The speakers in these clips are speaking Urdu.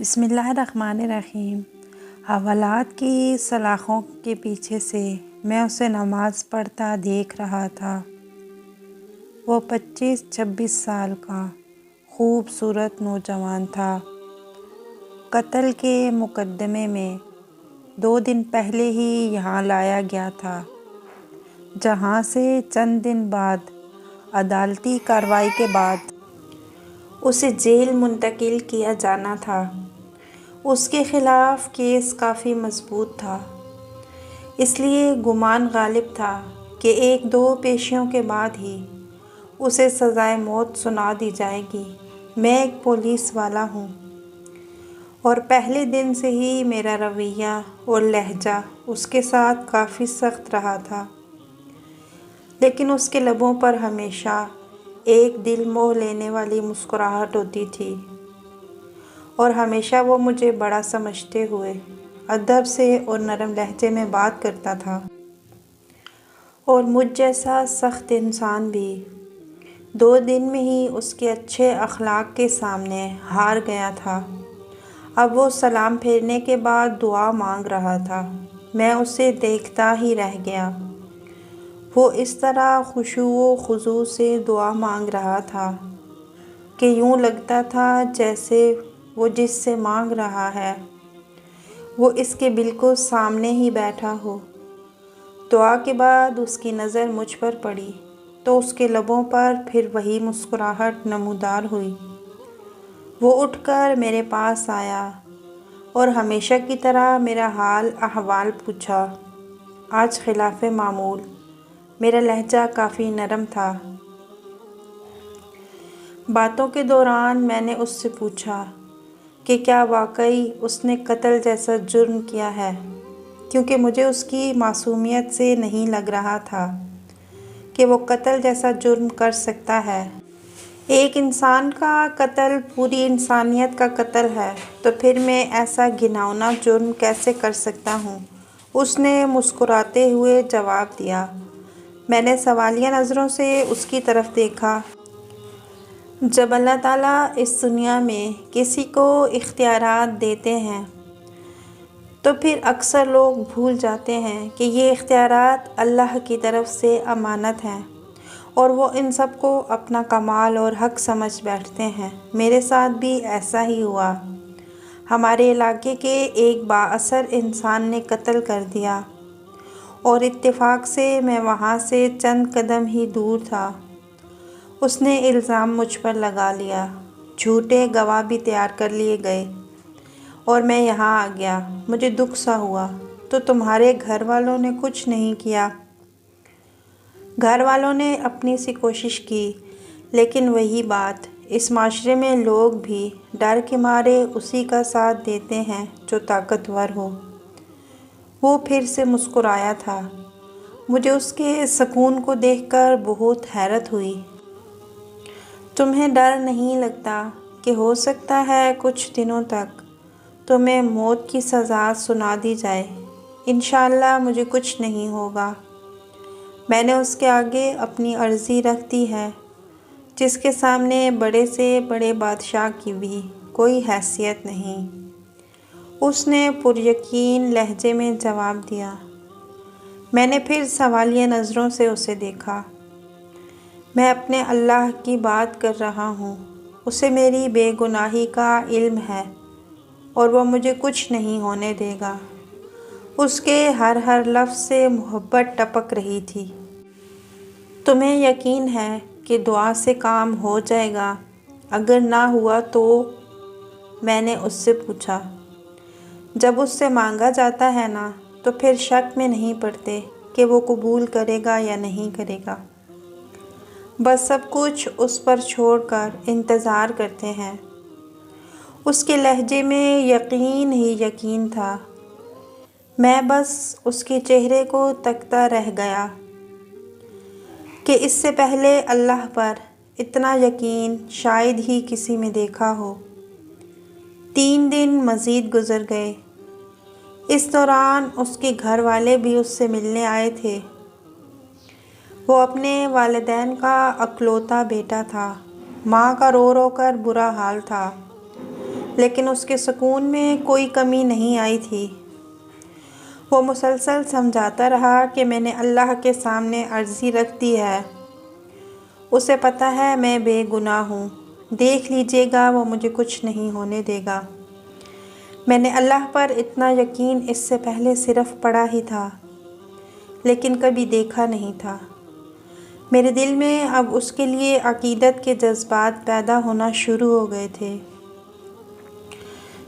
بسم اللہ الرحمن الرحیم۔ حوالات کی سلاخوں کے پیچھے سے میں اسے نماز پڑھتا دیکھ رہا تھا۔ وہ 25-26 سال کا خوبصورت نوجوان تھا۔ قتل کے مقدمے میں 2 دن پہلے ہی یہاں لایا گیا تھا، جہاں سے چند دن بعد عدالتی کارروائی کے بعد اسے جیل منتقل کیا جانا تھا۔ اس کے خلاف کیس کافی مضبوط تھا، اس لیے گمان غالب تھا کہ 1-2 پیشیوں کے بعد ہی اسے سزائے موت سنا دی جائے گی۔ میں ایک پولیس والا ہوں اور پہلے دن سے ہی میرا رویہ اور لہجہ اس کے ساتھ کافی سخت رہا تھا، لیکن اس کے لبوں پر ہمیشہ ایک دل موہ لینے والی مسکراہٹ ہوتی تھی، اور ہمیشہ وہ مجھے بڑا سمجھتے ہوئے ادب سے اور نرم لہجے میں بات کرتا تھا، اور مجھ جیسا سخت انسان بھی 2 دن میں ہی اس کے اچھے اخلاق کے سامنے ہار گیا تھا۔ اب وہ سلام پھیرنے کے بعد دعا مانگ رہا تھا۔ میں اسے دیکھتا ہی رہ گیا۔ وہ اس طرح خشوع و خضوع سے دعا مانگ رہا تھا کہ یوں لگتا تھا جیسے وہ جس سے مانگ رہا ہے وہ اس کے بالکل سامنے ہی بیٹھا ہو۔ دعا کے بعد اس کی نظر مجھ پر پڑی تو اس کے لبوں پر پھر وہی مسکراہٹ نمودار ہوئی۔ وہ اٹھ کر میرے پاس آیا اور ہمیشہ کی طرح میرا حال احوال پوچھا، آج خلاف معمول۔ میرا لہجہ کافی نرم تھا۔ باتوں کے دوران میں نے اس سے پوچھا کہ کیا واقعی اس نے قتل جیسا جرم کیا ہے، کیونکہ مجھے اس کی معصومیت سے نہیں لگ رہا تھا کہ وہ قتل جیسا جرم کر سکتا ہے۔ ایک انسان کا قتل پوری انسانیت کا قتل ہے، تو پھر میں ایسا گھناؤنا جرم کیسے کر سکتا ہوں؟ اس نے مسکراتے ہوئے جواب دیا۔ میں نے سوالیہ نظروں سے اس کی طرف دیکھا۔ جب اللہ تعالیٰ اس دنیا میں کسی کو اختیارات دیتے ہیں تو پھر اکثر لوگ بھول جاتے ہیں کہ یہ اختیارات اللہ کی طرف سے امانت ہیں، اور وہ ان سب کو اپنا کمال اور حق سمجھ بیٹھتے ہیں۔ میرے ساتھ بھی ایسا ہی ہوا۔ ہمارے علاقے کے ایک بااثر انسان نے قتل کر دیا، اور اتفاق سے میں وہاں سے چند قدم ہی دور تھا۔ اس نے الزام مجھ پر لگا لیا، جھوٹے گواہ بھی تیار کر لیے گئے، اور میں یہاں آ گیا۔ مجھے دکھ سا ہوا۔ تو تمہارے گھر والوں نے کچھ نہیں کیا؟ گھر والوں نے اپنی سی کوشش کی، لیکن وہی بات، اس معاشرے میں لوگ بھی ڈر کے مارے اسی کا ساتھ دیتے ہیں جو طاقتور ہو۔ وہ پھر سے مسکرایا تھا۔ مجھے اس کے سکون کو دیکھ کر بہت حیرت ہوئی۔ تمہیں ڈر نہیں لگتا کہ ہو سکتا ہے کچھ دنوں تک تمہیں موت کی سزا سنا دی جائے؟ انشاءاللہ مجھے کچھ نہیں ہوگا۔ میں نے اس کے آگے اپنی عرضی رکھ دی ہے، جس کے سامنے بڑے سے بڑے بادشاہ کی بھی کوئی حیثیت نہیں۔ اس نے پریقین لہجے میں جواب دیا۔ میں نے پھر سوالیہ نظروں سے اسے دیکھا۔ میں اپنے اللہ کی بات کر رہا ہوں، اسے میری بے گناہی کا علم ہے، اور وہ مجھے کچھ نہیں ہونے دے گا۔ اس کے ہر لفظ سے محبت ٹپک رہی تھی۔ تمہیں یقین ہے کہ دعا سے کام ہو جائے گا؟ اگر نہ ہوا تو؟ میں نے اس سے پوچھا۔ جب اس سے مانگا جاتا ہے نا، تو پھر شک میں نہیں پڑتے کہ وہ قبول کرے گا یا نہیں کرے گا۔ بس سب کچھ اس پر چھوڑ کر انتظار کرتے ہیں۔ اس کے لہجے میں یقین ہی یقین تھا۔ میں بس اس کے چہرے کو تکتا رہ گیا کہ اس سے پہلے اللہ پر اتنا یقین شاید ہی کسی میں دیکھا ہو۔ 3 دن مزید گزر گئے۔ اس دوران اس کے گھر والے بھی اس سے ملنے آئے تھے۔ وہ اپنے والدین کا اکلوتا بیٹا تھا۔ ماں کا رو رو کر برا حال تھا، لیکن اس کے سکون میں کوئی کمی نہیں آئی تھی۔ وہ مسلسل سمجھاتا رہا کہ میں نے اللہ کے سامنے عرضی رکھ دی ہے، اسے پتہ ہے میں بے گناہ ہوں، دیکھ لیجئے گا وہ مجھے کچھ نہیں ہونے دے گا۔ میں نے اللہ پر اتنا یقین اس سے پہلے صرف پڑھا ہی تھا، لیکن کبھی دیکھا نہیں تھا۔ میرے دل میں اب اس کے لیے عقیدت کے جذبات پیدا ہونا شروع ہو گئے تھے۔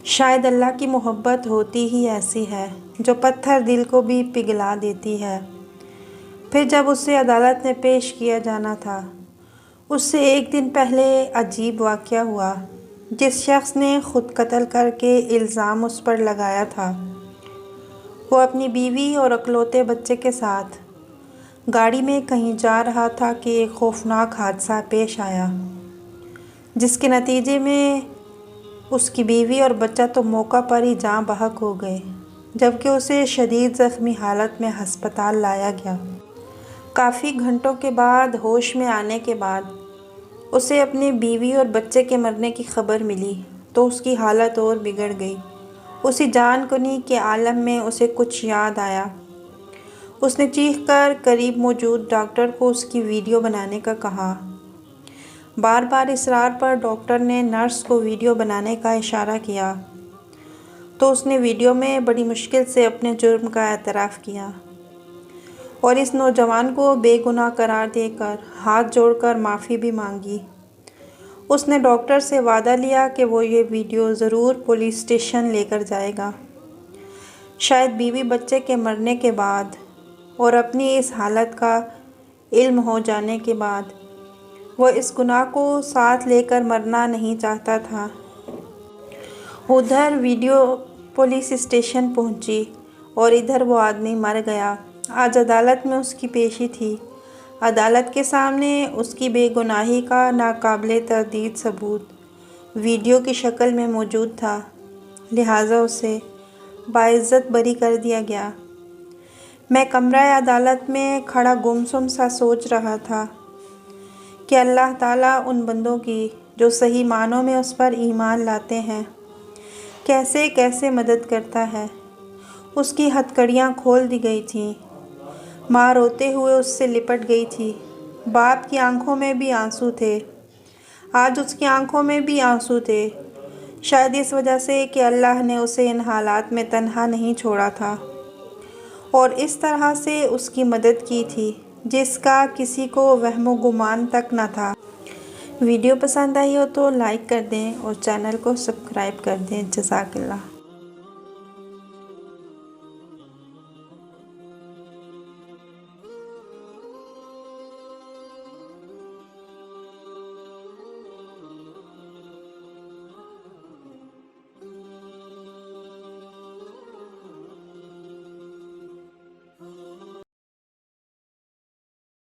شاید اللہ کی محبت ہوتی ہی ایسی ہے جو پتھر دل کو بھی پگھلا دیتی ہے۔ پھر جب اسے عدالت میں پیش کیا جانا تھا، اس سے ایک دن پہلے عجیب واقعہ ہوا۔ جس شخص نے خود قتل کر کے الزام اس پر لگایا تھا، وہ اپنی بیوی اور اکلوتے بچے کے ساتھ گاڑی میں کہیں جا رہا تھا کہ ایک خوفناک حادثہ پیش آیا، جس کے نتیجے میں اس کی بیوی اور بچہ تو موقع پر ہی جاں بحق ہو گئے، جبکہ اسے شدید زخمی حالت میں ہسپتال لایا گیا۔ کافی گھنٹوں کے بعد ہوش میں آنے کے بعد اسے اپنی بیوی اور بچے کے مرنے کی خبر ملی تو اس کی حالت اور بگڑ گئی۔ اسی جان کنی کے عالم میں اسے کچھ یاد آیا۔ اس نے چیخ کر قریب موجود ڈاکٹر کو اس کی ویڈیو بنانے کا کہا۔ بار بار اصرار پر ڈاکٹر نے نرس کو ویڈیو بنانے کا اشارہ کیا تو اس نے ویڈیو میں بڑی مشکل سے اپنے جرم کا اعتراف کیا اور اس نوجوان کو بے گناہ قرار دے کر ہاتھ جوڑ کر معافی بھی مانگی۔ اس نے ڈاکٹر سے وعدہ لیا کہ وہ یہ ویڈیو ضرور پولیس اسٹیشن لے کر جائے گا۔ شاید بیوی بچے کے مرنے کے بعد اور اپنی اس حالت کا علم ہو جانے کے بعد وہ اس گناہ کو ساتھ لے کر مرنا نہیں چاہتا تھا۔ ادھر ویڈیو پولیس اسٹیشن پہنچی اور ادھر وہ آدمی مر گیا۔ آج عدالت میں اس کی پیشی تھی۔ عدالت کے سامنے اس کی بے گناہی کا ناقابل تردید ثبوت ویڈیو کی شکل میں موجود تھا، لہٰذا اسے باعزت بری کر دیا گیا۔ میں کمرہ عدالت میں کھڑا گمسم سا سوچ رہا تھا کہ اللہ تعالیٰ ان بندوں کی جو صحیح معنوں میں اس پر ایمان لاتے ہیں کیسے کیسے مدد کرتا ہے۔ اس کی ہتھکڑیاں کھول دی گئی تھیں، ماں روتے ہوئے اس سے لپٹ گئی تھی۔ باپ کی آنکھوں میں بھی آنسو تھے، آج اس کی آنکھوں میں بھی آنسو تھے، شاید اس وجہ سے کہ اللہ نے اسے ان حالات میں تنہا نہیں چھوڑا تھا اور اس طرح سے اس کی مدد کی تھی جس کا کسی کو وہم و گمان تک نہ تھا۔ ویڈیو پسند آئی ہو تو لائک کر دیں اور چینل کو سبسکرائب کر دیں۔ جزاک اللہ۔